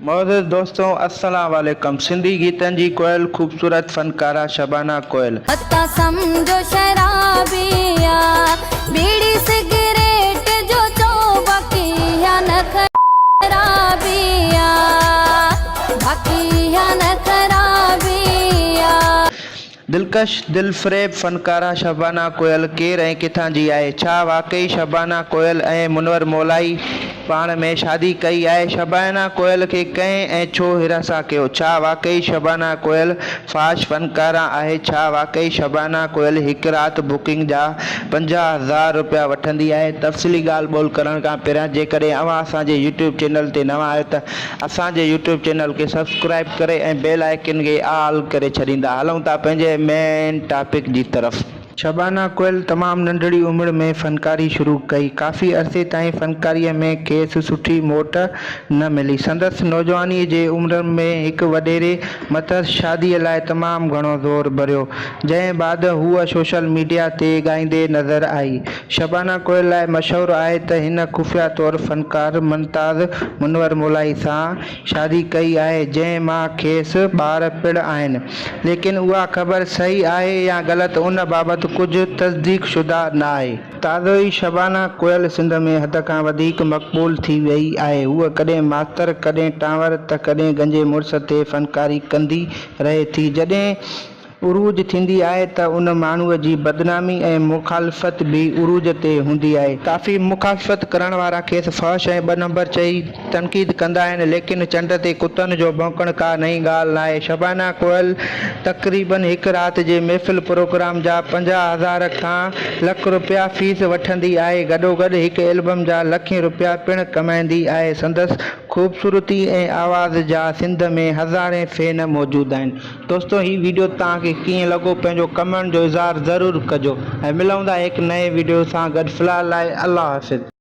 मोअज़्ज़िज़ दोस्तों, अस्सलाम वालेकुम। सिंधी गीतन जी कोयल खूबसूरत फनकारा शबाना कोयल। अता समझो शराबिया बीड़ी सिगरेट जो चो बकिया न खराबिया बकिया न खराबिया। दिलकश दिलफ़रेब फनकारा शबाना कोयल केर ऐं किथां जी आहे? छा वाकई शबाना कोयल ऐं मुनवर मौलाई पाण में शादी कई आहे? शबाना कोयल खे कंहिं ऐं छो हिरासा कयो? छा वाकई शबाना कोयल फ़ाश फनकारा आहे? छा वाकई शबाना कोयल हिकु राति बुकिंग जा 50,000 रुपया वठंदी आहे? तफ़सीली ॻाल्हि ॿोल करण खां पहिरियां जेकॾहिं अव्हां असांजे यूट्यूब चैनल ते नवां आहियो त असांजे यूट्यूब चैनल खे सब्सक्राइब करे ऐं बेल आइकन खे ऑल करे छॾींदा। हलूं था पंहिंजे मेन टॉपिक जी तरफ़। शबाना कोयल तमामु नंढड़ी उमिरि में फ़नकारी शुरू कई। काफ़ी अरसे ताईं फ़नकारीअ में खेसि सुठी मोट न मिली। संदसि नौजवानीअ जे उमिरि में हिकु वॾेरे मथस शादीअ लाइ तमामु घणो ज़ोर भरियो, जंहिं बाद हूअ सोशल मीडिया ते ॻाईंदे नज़र आई। शबाना कोयल लाइ मशहूरु आहे त हिन खुफ़िया तौरु फ़नकार मुमताज़ मुनवर मौलाई सां शादी कई आहे, जंहिं मां खेसि ॿार पिणु आहिनि। लेकिन उहा ख़बर सही आहे या ग़लति, उन बाबति कुझु तस्दीक शुदा न आहे। ताज़ो ई शबाना कोयल सिंध में हद खां वधीक मक़बूल थी वई आहे। हूअ कॾहिं मास्तर, कॾहिं टांवर त कॾहिं गंजे मुड़ुस ते फ़नकारी कंदी रहे थी। जॾहिं उरूज थींदी आहे त उन माण्हूअ जी बदनामी ऐं मुखालफ़त बि उरूज ते हूंदी आहे। काफ़ी मुखालफ़त करण वारा खेसि फ़हश ऐं ॿ नंबर चई तनक़ीद कंदा आहिनि, लेकिन चंड ते कुतनि जो भौंकण का नई ॻाल्हि न आहे। शबाना कोयल तक़रीबन हिकु राति जे महफ़िल प्रोग्राम जा 50,000 खां लख रुपया फ़ीस वठंदी आहे। गॾोगॾु हिकु एल्बम जा लखें रुपया पिणु कमाईंदी आहे। संदसि ख़ूबसूरती ऐं आवाज़ जा सिंध में हज़ारें फ़ैन मौजूदु आहिनि। दोस्तों, हीउ वीडियो तव्हांखे कीअं लॻो पंहिंजो कमेंट जो इज़हार ज़रूरु कजो ऐं मिलूं था हिकु नए वीडियो सां गॾु। फ़िलहाल लाइ अल्लाह हाफ़िज़।